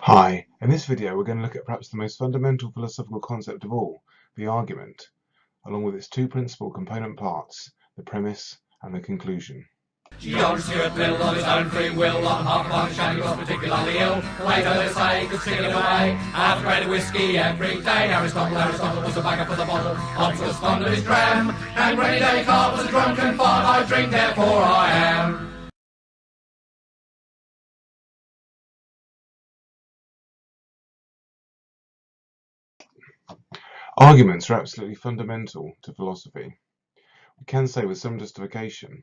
Hi, in this video we're going to look at perhaps the most fundamental philosophical concept of all, the argument, along with its two principal component parts, the premise and the conclusion. John Stuart Mill on his own free will, on half-pint shandy was particularly ill. Later they say could stick it away, half a grade of whiskey every day. Aristotle was a bagger for the bottle, Hobbes was fond of his dram, and Rainy Descartes was a drunken fart. I drink, therefore I am. Arguments are absolutely fundamental to philosophy. We can say with some justification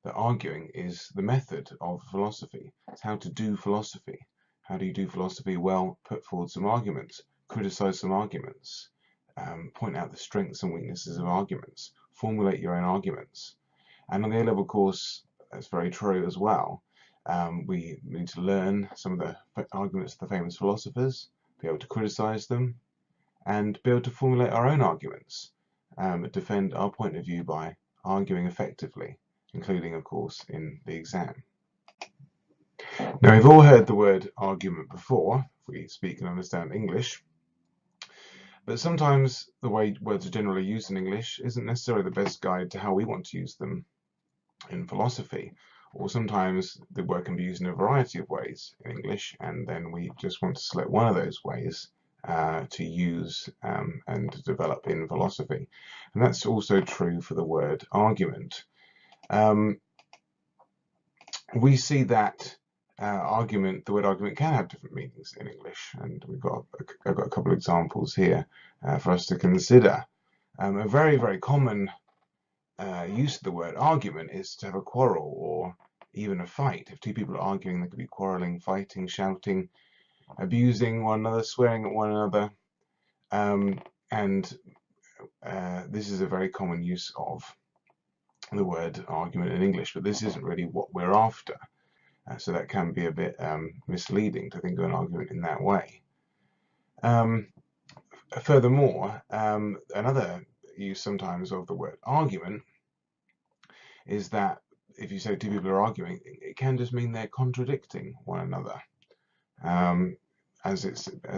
that arguing is the method of philosophy. It's how to do philosophy. How do you do philosophy? Well, put forward some arguments, criticize some arguments, point out the strengths and weaknesses of arguments, formulate your own arguments. And on the A-level course, that's very true as well. We need to learn some of the arguments of the famous philosophers, be able to criticize them, and be able to formulate our own arguments, defend our point of view by arguing effectively, including, of course, in the exam. Now, we've all heard the word argument before, if we speak and understand English, but sometimes the way words are generally used in English isn't necessarily the best guide to how we want to use them in philosophy, or sometimes the word can be used in a variety of ways in English, and then we just want to select one of those ways to use and to develop in philosophy. And that's also true for the word argument. We see that the word argument can have different meanings in English, and I've got a couple of examples here for us to consider. A very, very common use of the word argument is to have a quarrel or even a fight. If two people are arguing, they could be quarreling, fighting, shouting, abusing one another, swearing at one another, and this is a very common use of the word argument in English, but this isn't really what we're after, so that can be a bit misleading to think of an argument in that way. Furthermore, another use sometimes of the word argument is that if you say two people are arguing, it can just mean they're contradicting one another. As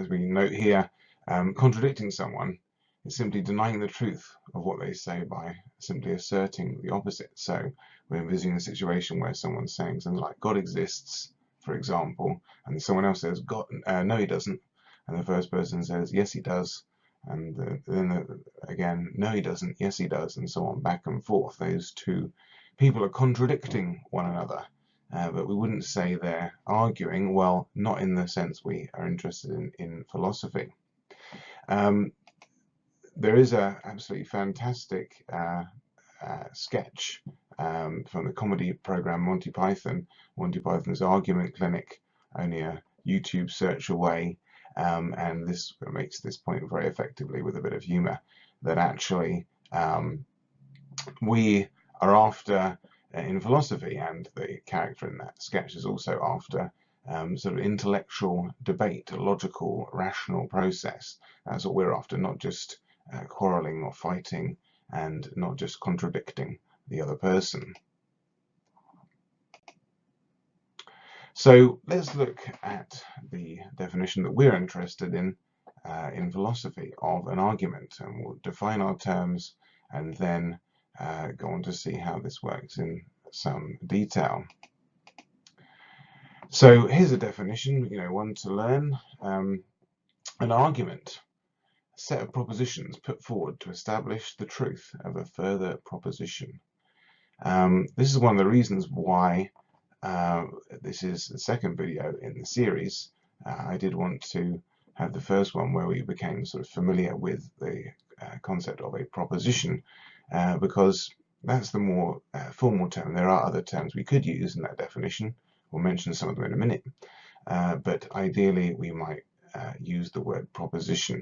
we note here, contradicting someone is simply denying the truth of what they say by simply asserting the opposite. So we're envisaging a situation where someone's saying something like God exists, for example, and someone else says God, no, he doesn't, and the first person says yes, he does, and then again, no, he doesn't, yes, he does, and so on, back and forth. Those two people are contradicting one another. But we wouldn't say they're arguing, well, not in the sense we are interested in philosophy. There is an absolutely fantastic sketch from the comedy program Monty Python, Monty Python's Argument Clinic, only a YouTube search away, and this makes this point very effectively with a bit of humor, that actually we are after in philosophy, and the character in that sketch is also after sort of intellectual debate, a logical, rational process. That's what we're after, not just quarreling or fighting, and not just contradicting the other person. So let's look at the definition that we're interested in philosophy of an argument, and we'll define our terms and then go on to see how this works in some detail. So here's a definition, one to learn. An argument, a set of propositions put forward to establish the truth of a further proposition. This is one of the reasons why this is the second video in the series. I did want to have the first one where we became sort of familiar with the concept of a proposition, because that's the more formal term. There are other terms we could use in that definition. We'll mention some of them in a minute, but ideally we might use the word proposition.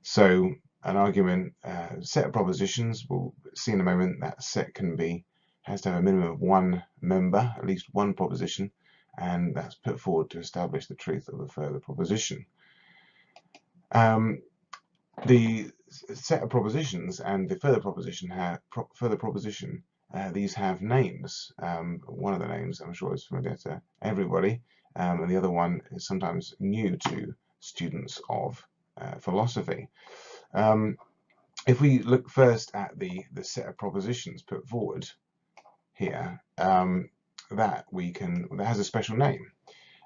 So an argument, set of propositions, we'll see in a moment that set has to have a minimum of one member, at least one proposition, and that's put forward to establish the truth of a further proposition. The set of propositions and the further proposition these have names. One of the names I'm sure is familiar to everybody, and the other one is sometimes new to students of philosophy. If we look first at the set of propositions put forward here, that has a special name,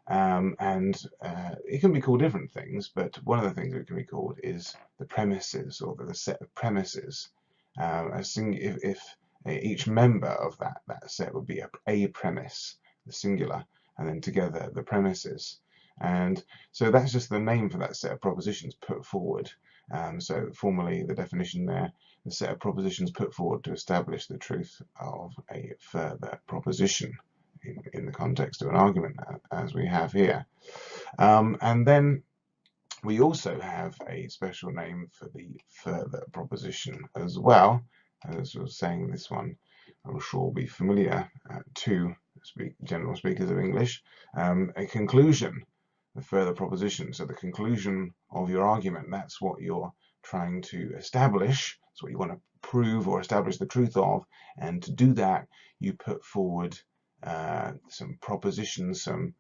and it can be called different things, but one of the things it can be called is the premises, or the set of premises. If each member of that set would be a premise, the singular, and then together the premises. And so that's just the name for that set of propositions put forward. So formally, the definition there, the set of propositions put forward to establish the truth of a further proposition in the context of an argument, as we have here. And then we also have a special name for the further proposition as well. As I was saying, this one I'm sure will be familiar to general speakers of English. A conclusion, the further proposition. So the conclusion of your argument, that's what you're trying to establish. That's what you want to prove or establish the truth of. And to do that, you put forward some propositions, some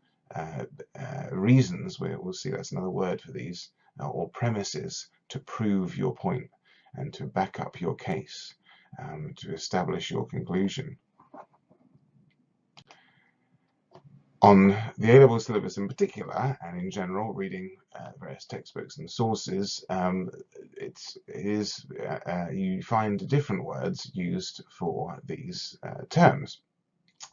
reasons. We'll see that's another word for these, or premises, to prove your point and to back up your case, to establish your conclusion. On the A-level syllabus in particular, and in general, reading various textbooks and sources, you find different words used for these terms.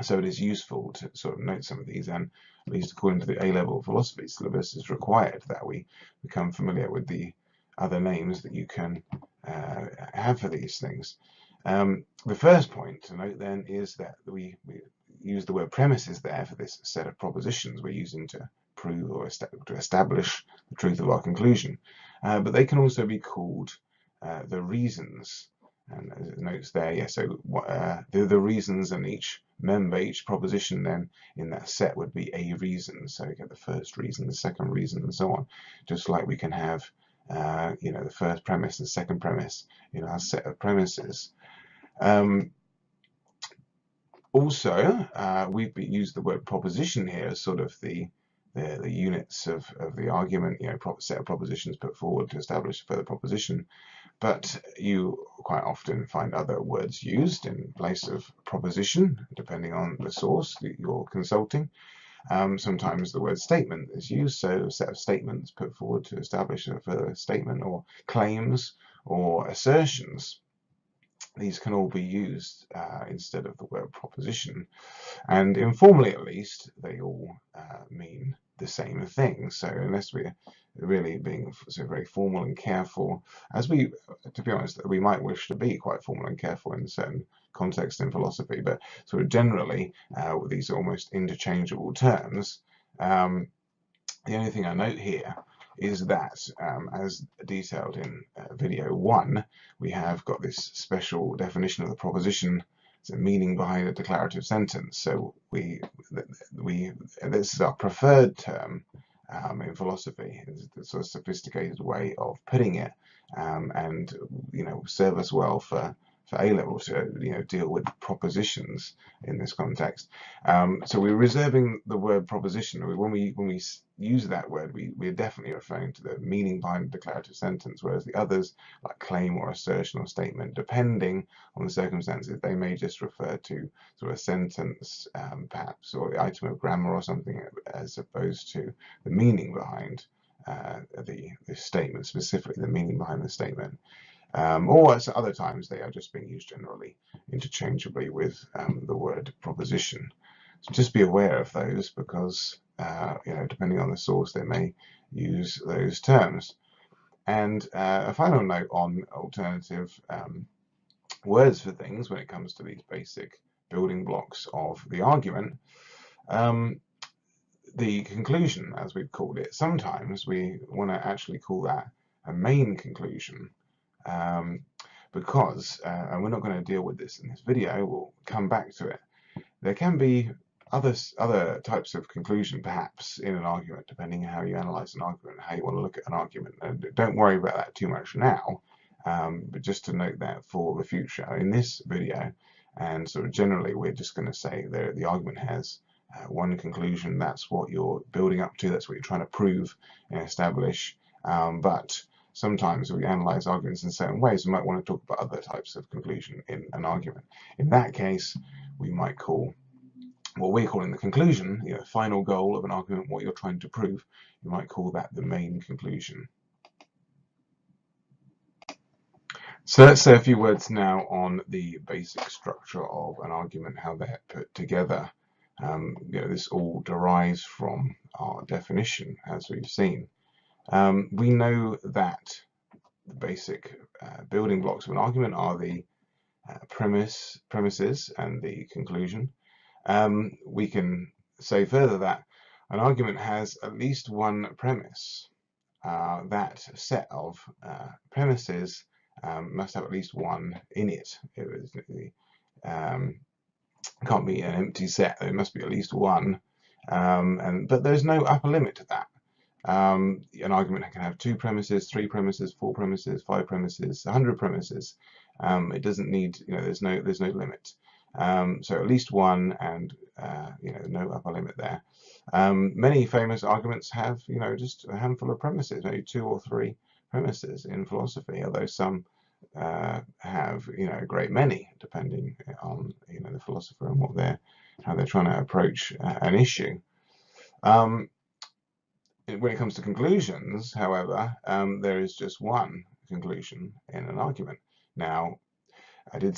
So it is useful to sort of note some of these, and at least according to the A-level philosophy syllabus, it's required that we become familiar with the other names that you can have for these things. The first point to note then is that we use the word premises there for this set of propositions we're using to prove or to establish the truth of our conclusion. But they can also be called the reasons. And as it notes there, yeah, so the reasons, and each member, each proposition then in that set would be a reason. So you get the first reason, the second reason, and so on. Just like we can have, the first premise and second premise in our set of premises. Also, we've used the word proposition here as sort of the units of the argument, set of propositions put forward to establish a further proposition. But you quite often find other words used in place of proposition, depending on the source that you're consulting. Sometimes the word statement is used, so a set of statements put forward to establish a further statement, or claims or assertions. These can all be used instead of the word proposition, and informally at least they all mean the same thing. So unless we're really being so very formal and careful, to be honest, we might wish to be quite formal and careful in certain contexts in philosophy, but sort of generally these are almost interchangeable terms. The only thing I note here is that, as detailed in video 1, we have got this special definition of the proposition, the meaning behind a declarative sentence. So this is our preferred term in philosophy. It's a sort of sophisticated way of putting it, and serve us well for A-level to deal with propositions in this context. So we're reserving the word proposition. When we use that word, we're definitely referring to the meaning behind a declarative sentence, whereas the others, like claim or assertion or statement, depending on the circumstances, they may just refer to sort of a sentence, perhaps, or the item of grammar or something, as opposed to the meaning behind the statement, specifically the meaning behind the statement. Or at other times they are just being used generally interchangeably with the word proposition. So just be aware of those, because depending on the source, they may use those terms. And a final note on alternative words for things when it comes to these basic building blocks of the argument. The conclusion, as we've called it, sometimes we want to actually call that a main conclusion. Because, and we're not going to deal with this in this video, we'll come back to it, there can be other types of conclusion perhaps in an argument, depending on how you analyze an argument, how you want to look at an argument. And don't worry about that too much now, but just to note that for the future in this video. And sort of generally we're just going to say that the argument has one conclusion. That's what you're building up to. That's what you're trying to prove and establish. But sometimes we analyze arguments in certain ways. We might want to talk about other types of conclusion in an argument. In that case, we might call what we're calling the conclusion, final goal of an argument, what you're trying to prove. You might call that the main conclusion. So let's say a few words now on the basic structure of an argument, how they're put together. This all derives from our definition, as we've seen. We know that the basic building blocks of an argument are the premises and the conclusion. We can say further that an argument has at least one premise. That set of premises must have at least one in it. It can't be an empty set. There must be at least one, but there's no upper limit to that. An argument can have 2 premises, 3 premises, 4 premises, 5 premises, 100 premises. It doesn't need, there's no limit. So at least one, and no upper limit there. Many famous arguments have, just a handful of premises, maybe 2 or 3 premises in philosophy, although some have, a great many, depending on, the philosopher and how they're trying to approach an issue. When it comes to conclusions, however, there is just one conclusion in an argument. Now, I did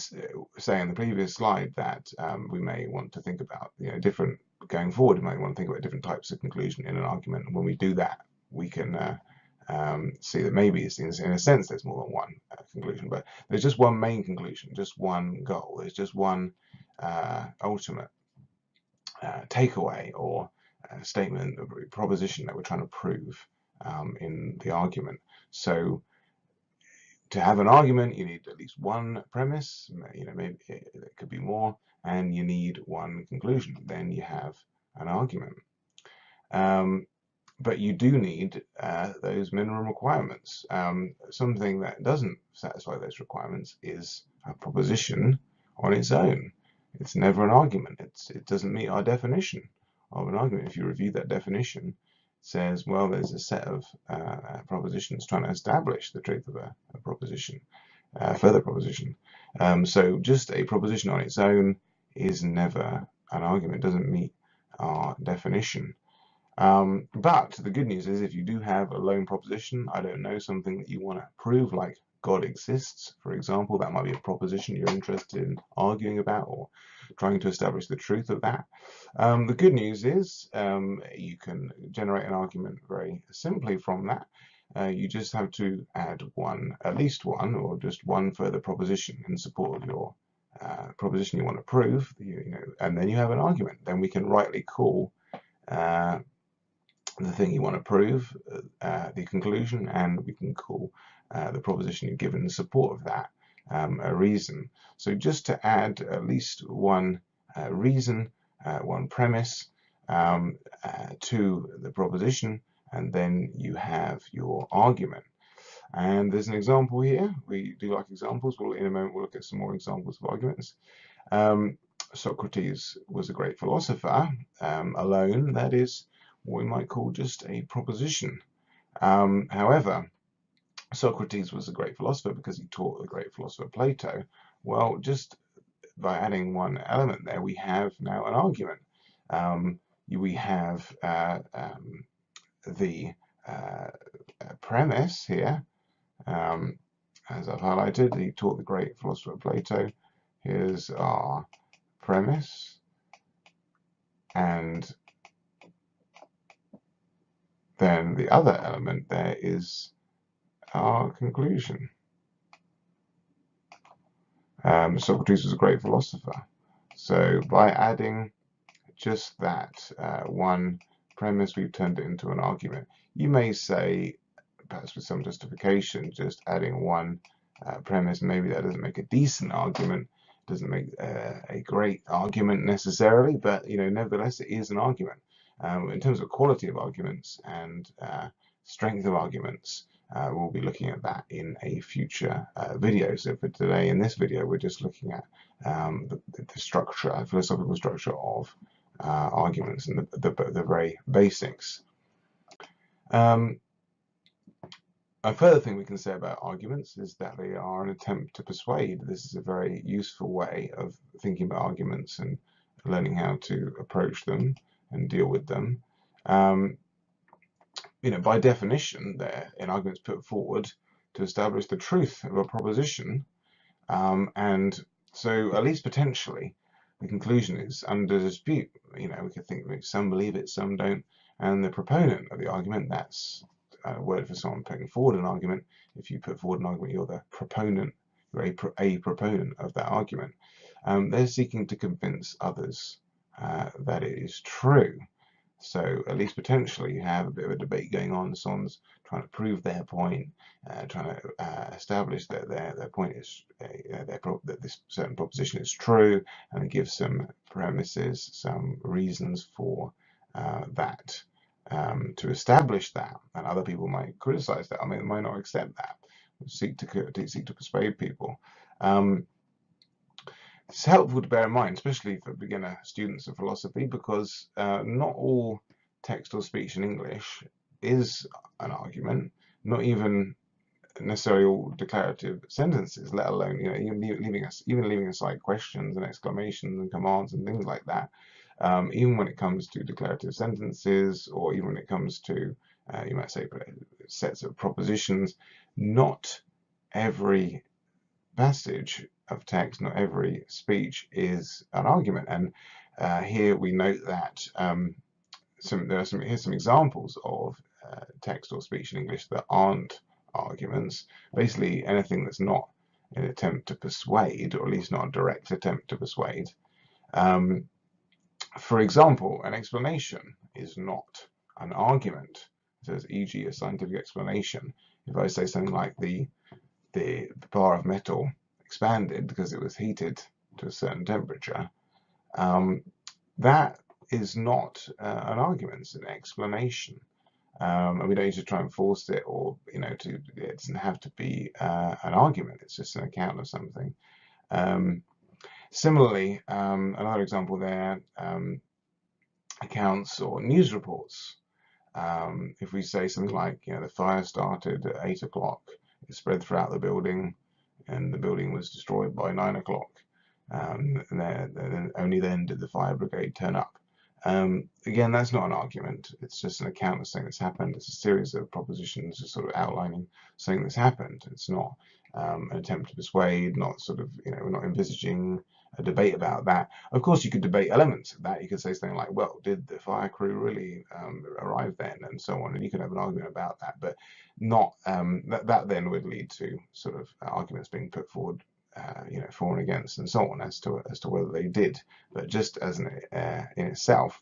say in the previous slide that we may want to think about, different, going forward, we might want to think about different types of conclusion in an argument. And when we do that, we can see that maybe in a sense there's more than one conclusion, but there's just one main conclusion, just one goal. There's just one ultimate takeaway or statement, proposition that we're trying to prove in the argument. So to have an argument, you need at least one premise, maybe it could be more, and you need one conclusion. Then you have an argument. But you do need those minimum requirements. Something that doesn't satisfy those requirements is a proposition on its own. It's never an argument. It doesn't meet our definition of an argument. If you review that definition, it says, well, there's a set of propositions trying to establish the truth of a proposition, further proposition. So just a proposition on its own is never an argument. It doesn't meet our definition. But the good news is, if you do have a lone proposition, I don't know, something that you want to prove, like God exists, for example, that might be a proposition you're interested in arguing about or trying to establish the truth of that. The good news is you can generate an argument very simply from that. You just have to add at least one, or just one further proposition in support of your proposition you want to prove, and then you have an argument. Then we can rightly call the thing you want to prove the conclusion, and we can call the proposition you've given in support of that a reason. So just to add at least one reason, one premise to the proposition, and then you have your argument. And there's an example here. We do like examples. In a moment we'll look at some more examples of arguments. Socrates was a great philosopher, alone, that is what we might call just a proposition. However, Socrates was a great philosopher because he taught the great philosopher Plato. Well, just by adding one element there, we have now an argument. We have the premise here, as I've highlighted. He taught the great philosopher Plato. Here's our premise, and then the other element there is our conclusion. Socrates was a great philosopher. So by adding just that one premise, we've turned it into an argument. You may say, perhaps with some justification, just adding one premise, maybe that doesn't make a decent argument, doesn't make a great argument necessarily, but nevertheless it is an argument. In terms of quality of arguments and strength of arguments, we'll be looking at that in a future video. So for today, in this video, we're just looking at the structure, philosophical structure of arguments and the very basics. A further thing we can say about arguments is that they are an attempt to persuade. This is a very useful way of thinking about arguments and learning how to approach them and deal with them. By definition, they're an arguments put forward to establish the truth of a proposition, and so at least potentially, the conclusion is under dispute. We could think some believe it, some don't, and the proponent of the argument, that's a word for someone putting forward an argument. If you put forward an argument, you're the proponent, you're a proponent of that argument. They're seeking to convince others that it is true. So at least potentially you have a bit of a debate going on. Someone's trying to prove their point, trying to establish that their point is that this certain proposition is true, and give some premises, some reasons for that. To establish that, and other people might criticize that. I mean, they might not accept that. Seek to persuade people. It's helpful to bear in mind, especially for beginner students of philosophy, because not all text or speech in English is an argument. Not even necessarily all declarative sentences, let alone even leaving aside questions and exclamations and commands and things like that. Even when it comes to declarative sentences, or even when it comes to, you might say, sets of propositions, not every passage of text, not every speech is an argument. And here we note that here's some examples of text or speech in English that aren't arguments. Basically, anything that's not an attempt to persuade, or at least not a direct attempt to persuade. For example, an explanation is not an argument. It says, e.g., a scientific explanation. If I say something like the bar of metal expanded because it was heated to a certain temperature, that is not an argument. It's an explanation. And we don't need to try and force it, or it doesn't have to be an argument. It's just an account of something. Similarly, another example there, accounts or news reports. If we say something like, the fire started at 8 o'clock, it spread throughout the building, and the building was destroyed by 9 o'clock. And then only then did the fire brigade turn up. Again, that's not an argument. It's just an account of something that's happened. It's a series of propositions just sort of outlining something that's happened. It's not an attempt to persuade, not sort of, we're not envisaging a debate about that. Of course, you could debate elements of that. You could say something like, well, did the fire crew really arrive then, and so on, and you could have an argument about that, but not that then would lead to sort of arguments being put forward, for and against, and so on, as to whether they did. But just as in itself,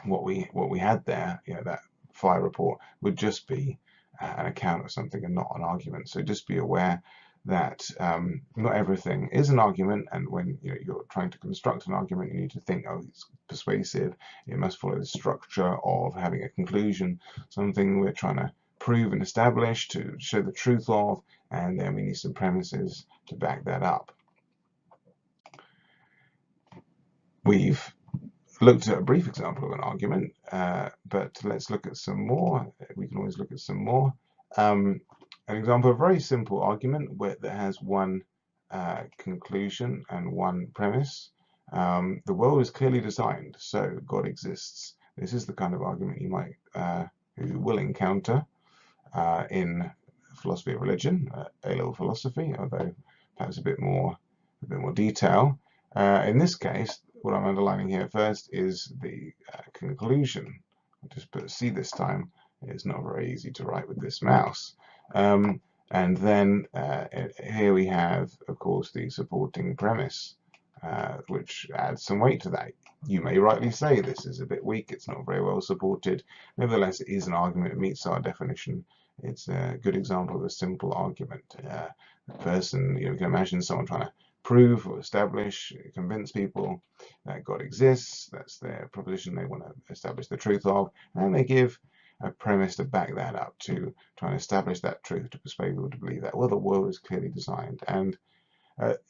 what we had there, that fire report would just be an account of something and not an argument. So just be aware that not everything is an argument, and when you're trying to construct an argument, you need to think, oh, it's persuasive, it must follow the structure of having a conclusion, something we're trying to prove and establish, to show the truth of, and then we need some premises to back that up. We've looked at a brief example of an argument, but let's look at some more. We can always look at some more. An example of a very simple argument that has one conclusion and one premise. The world is clearly designed, so God exists. This is the kind of argument you will encounter in philosophy of religion, A-level philosophy, although perhaps a bit more detail. In this case, what I'm underlining here first is the conclusion. I'll just put C this time. It's not very easy to write with this mouse. And then here we have, of course, the supporting premise, which adds some weight to that. You may rightly say this is a bit weak, it's not very well supported. Nevertheless, it is an argument, it meets our definition. It's a good example of a simple argument. The person, you can imagine someone trying to prove or establish, convince people that God exists. That's their proposition they want to establish the truth of, and they give a premise to back that up, to try and establish that truth, to persuade people to believe that, well, the world is clearly designed. And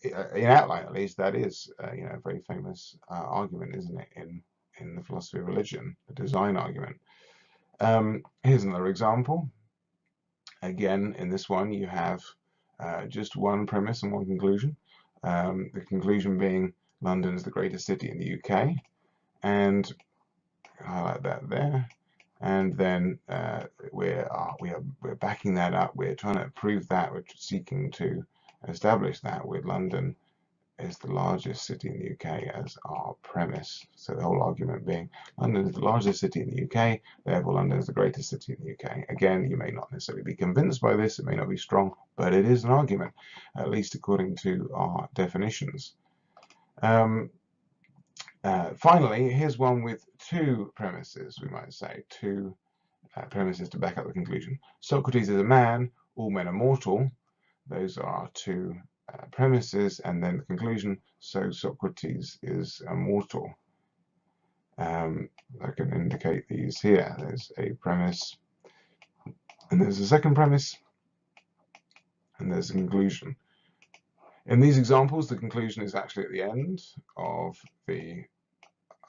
in outline, at least, that is a very famous argument, isn't it, in in the philosophy of religion, the design argument. Here's another example. Again, in this one, you have just one premise and one conclusion. The conclusion being London is the greatest city in the UK, and highlight that there. And then we're backing that up. We're trying to prove that. We're seeking to establish that with London is the largest city in the UK as our premise. So the whole argument being London is the largest city in the UK, therefore London is the greatest city in the UK. Again, you may not necessarily be convinced by this, it may not be strong, but it is an argument, at least according to our definitions. Finally, here's one with two premises, we might say, two premises to back up the conclusion. Socrates is a man, all men are mortal. Those are our two premises, and then the conclusion, so Socrates is immortal. I can indicate these here. There's a premise, and there's a second premise, and there's a conclusion. In these examples, the conclusion is actually at the end of the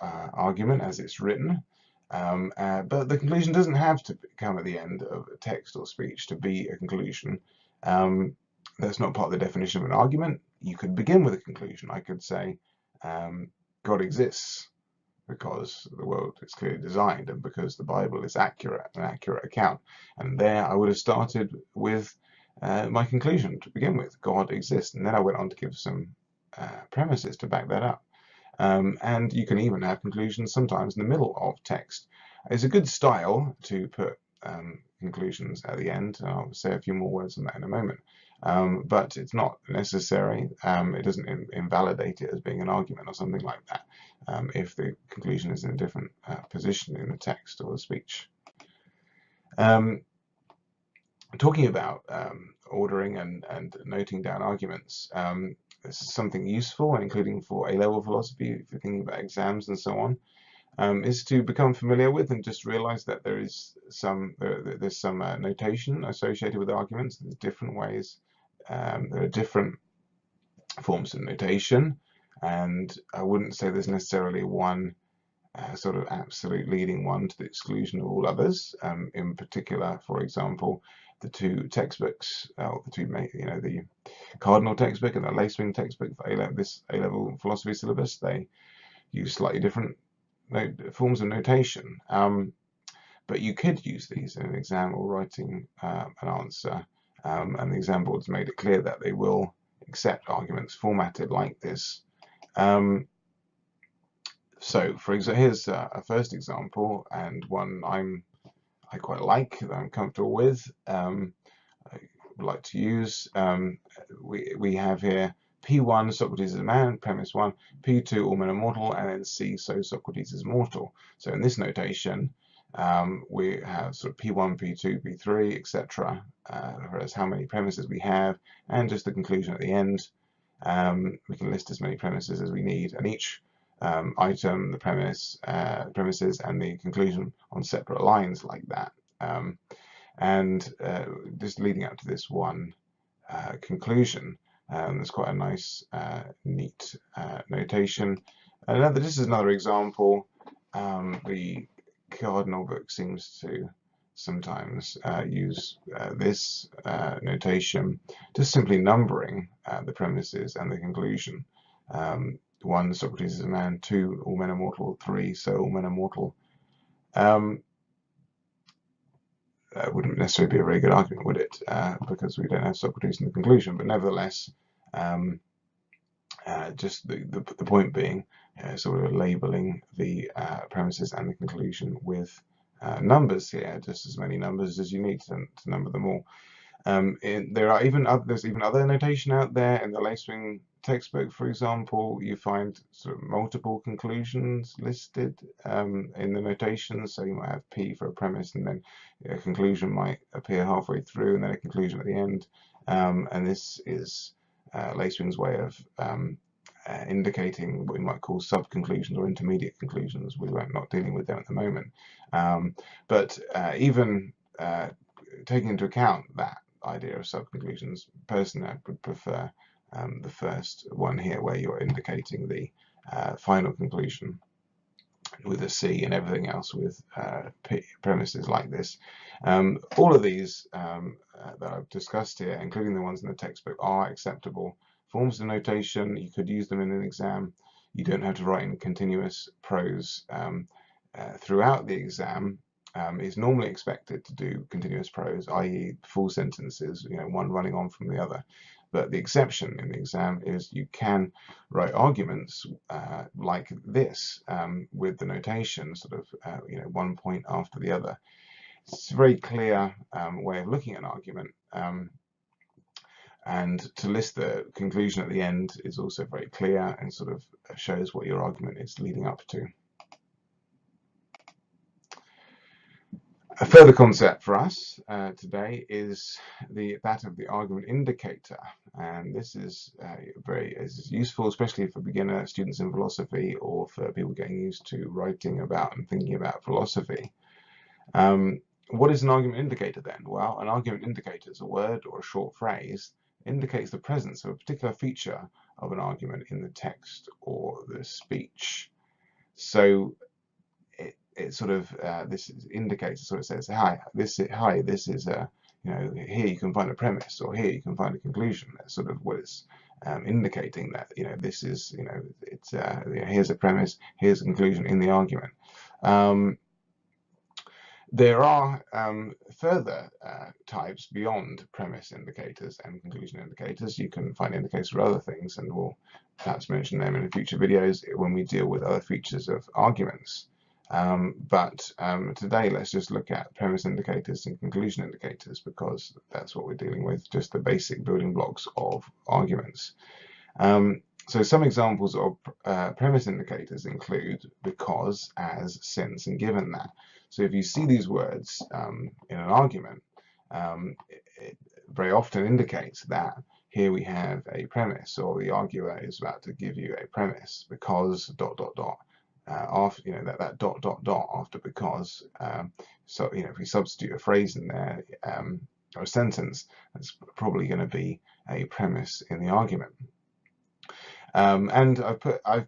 argument as it's written, but the conclusion doesn't have to come at the end of a text or speech to be a conclusion. That's not part of the definition of an argument. You could begin with a conclusion. I could say, God exists because the world is clearly designed and because the Bible is accurate, an accurate account. And there I would have started with my conclusion to begin with. God exists. And then I went on to give some premises to back that up. And you can even have conclusions sometimes in the middle of text. It's a good style to put conclusions at the end. I'll say a few more words on that in a moment. But it's not necessary. It doesn't invalidate it as being an argument or something like that if the conclusion is in a different position in the text or the speech. Talking about ordering and noting down arguments, this is something useful, including for A-level philosophy, if you're thinking about exams and so on, is to become familiar with and just realize that there's some notation associated with arguments. There's different ways. There are different forms of notation, and I wouldn't say there's necessarily one sort of absolute leading one to the exclusion of all others. In particular, for example, the two textbooks, the Cardinal textbook and the Lacewing textbook for this A-level philosophy syllabus, they use slightly different forms of notation. But you could use these in an exam or writing an answer, and the exam board's made it clear that they will accept arguments formatted like this. So, for example, here's a first example, and one I quite like, that I'm comfortable with. I would like to use. We have here P1, Socrates is a man, premise 1, P2, all men are mortal, and then C, so Socrates is mortal. So in this notation, we have sort of P1, P2, P3, etc. As how many premises we have, and just the conclusion at the end. We can list as many premises as we need, and each item, the premises, and the conclusion on separate lines like that. Just leading up to this one conclusion, there's quite a nice, neat notation. This is another example. The Cardinal book seems to sometimes use this notation, just simply numbering the premises and the conclusion. 1, Socrates is a man. 2, all men are mortal. 3, so all men are mortal. That wouldn't necessarily be a very good argument, would it? Because we don't have Socrates in the conclusion. But nevertheless, just the point being, sort of labeling the premises and the conclusion with numbers here, just as many numbers as you need to number them all. There's even other notation out there. In the Lacewing textbook, for example, you find sort of multiple conclusions listed in the notation. So you might have P for a premise, and then a conclusion might appear halfway through, and then a conclusion at the end. And this is Lacewing's way of indicating what we might call sub-conclusions or intermediate conclusions. We're not dealing with them at the moment. But even taking into account that idea of sub-conclusions, personally I would prefer the first one here, where you're indicating the final conclusion. with a C and everything else with premises like this. All of these that I've discussed here, including the ones in the textbook, are acceptable forms of notation. You could use them in an exam. You don't have to write in continuous prose throughout the exam. It's normally expected to do continuous prose, i.e. full sentences, one running on from the other. But the exception in the exam is you can write arguments like this with the notation sort of one point after the other. It's a very clear way of looking at an argument, and to list the conclusion at the end is also very clear and sort of shows what your argument is leading up to. A further concept for us today is that of the argument indicator, and this is is useful, especially for beginner students in philosophy or for people getting used to writing about and thinking about philosophy. What is an argument indicator then? Well, an argument indicator is a word or a short phrase that indicates the presence of a particular feature of an argument in the text or the speech. So it sort of this indicator sort of says, hi, this is a here you can find a premise, or here you can find a conclusion. That's sort of what it's indicating, that this is it's here's a premise, here's a conclusion in the argument. There are further types beyond premise indicators and conclusion indicators. You can find indicators for other things, and we'll perhaps mention them in future videos when we deal with other features of arguments. But today let's just look at premise indicators and conclusion indicators, because that's what we're dealing with, just the basic building blocks of arguments. So some examples of premise indicators include because, as, since, and given that. So if you see these words in an argument, it very often indicates that here we have a premise, or the arguer is about to give you a premise, because ... after that ... after because. So if we substitute a phrase in there or a sentence, that's probably going to be a premise in the argument. And I've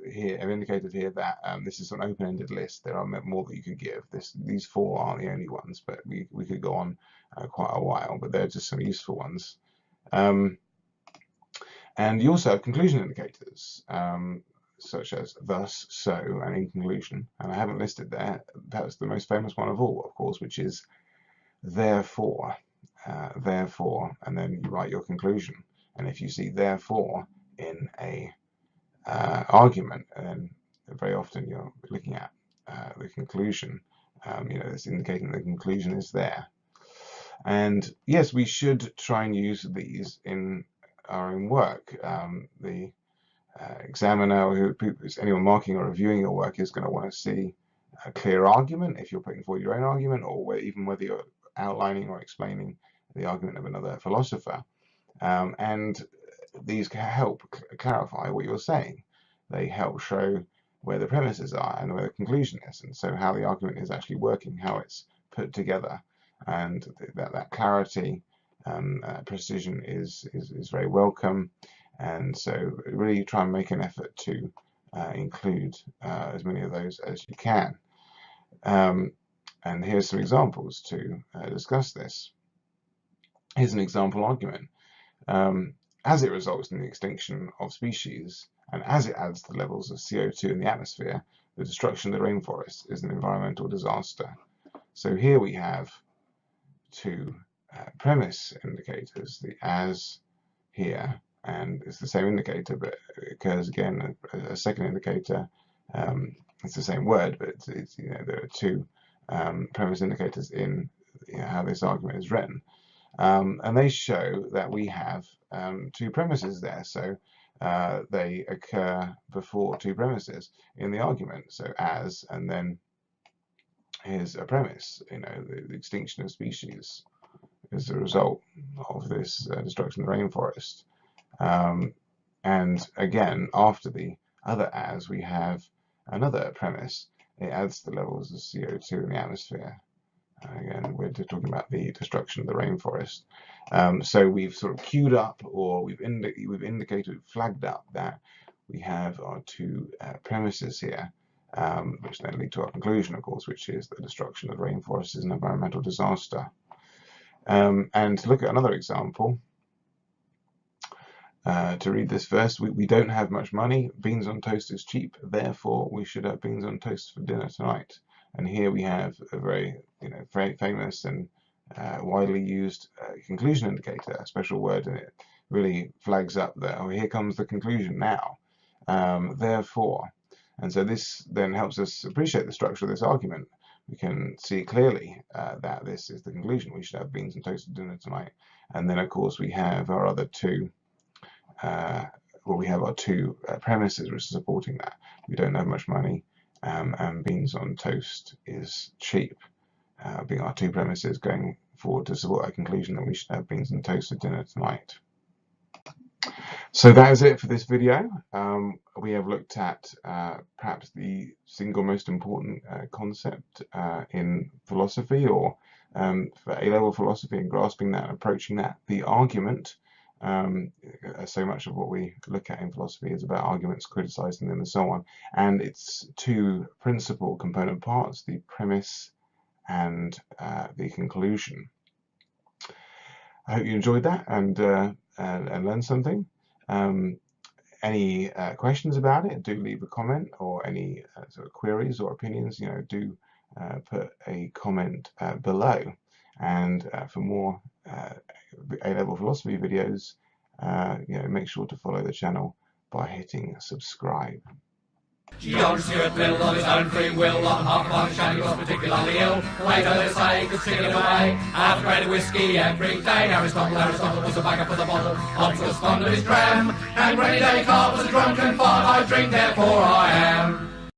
indicated here that this is an open-ended list. There are more that you could give. These four aren't the only ones, but we could go on quite a while. But they're just some useful ones. And you also have conclusion indicators, such as thus, so, and in conclusion. And I haven't listed there. Perhaps the most famous one of all, of course, which is therefore. Therefore, and then you write your conclusion. And if you see therefore in a argument, then very often you're looking at the conclusion. It's indicating the conclusion is there. And yes, we should try and use these in our own work. The examiner, or anyone marking or reviewing your work, is going to want to see a clear argument if you're putting forward your own argument, or even whether you're outlining or explaining the argument of another philosopher. And these can help clarify what you're saying. They help show where the premises are and where the conclusion is, and so how the argument is actually working, how it's put together. And that clarity, precision is very welcome. And so really try and make an effort to include as many of those as you can. And here's some examples to discuss this. Here's an example argument. As it results in the extinction of species, and as it adds to the levels of CO2 in the atmosphere, the destruction of the rainforest is an environmental disaster. So here we have two premise indicators, the as here, and it's the same indicator, but it occurs again a second indicator. It's the same word, but it's there are two premise indicators in how this argument is written. And they show that we have two premises there, so they occur before two premises in the argument. So as, and then here's a premise, the extinction of species is the result of this destruction of the rainforest. And again, after the other as, we have another premise. It adds the levels of CO2 in the atmosphere. Again, we're talking about the destruction of the rainforest. So we've sort of queued up, or we've indicated, flagged up that we have our two premises here, which then lead to our conclusion, of course, which is the destruction of the rainforest is an environmental disaster. And to look at another example, to read this verse, we don't have much money, beans on toast is cheap, therefore we should have beans on toast for dinner tonight. And here we have a very famous and widely used conclusion indicator, a special word, and it really flags up that, oh, here comes the conclusion now, therefore. And so this then helps us appreciate the structure of this argument. We can see clearly that this is the conclusion. We should have beans and toast for dinner tonight. And then, of course, we have our other two premises which are supporting that. We don't have much money, and beans on toast is cheap, being our two premises going forward to support our conclusion that we should have beans and toast for dinner tonight. So that is it for this video. We have looked at perhaps the single most important concept in philosophy, or for A-level philosophy, and grasping that and approaching that, the argument. So much of what we look at in philosophy is about arguments, criticizing them, and so on. And its two principal component parts, the premise and the conclusion. I hope you enjoyed that and learned something. Any questions about it, do leave a comment, or any sort of queries or opinions, do put a comment below. And for more A-level philosophy videos, make sure to follow the channel by hitting subscribe. John Stuart Mill on his own free will, on half-pint shandy was particularly ill. Later they say could sing it away, half a grade of whiskey every day. Aristotle was a bagger for the bottle, Hobbes was fond of his dram, and Rennie Descartes was a drunken fart. I drink, therefore I am.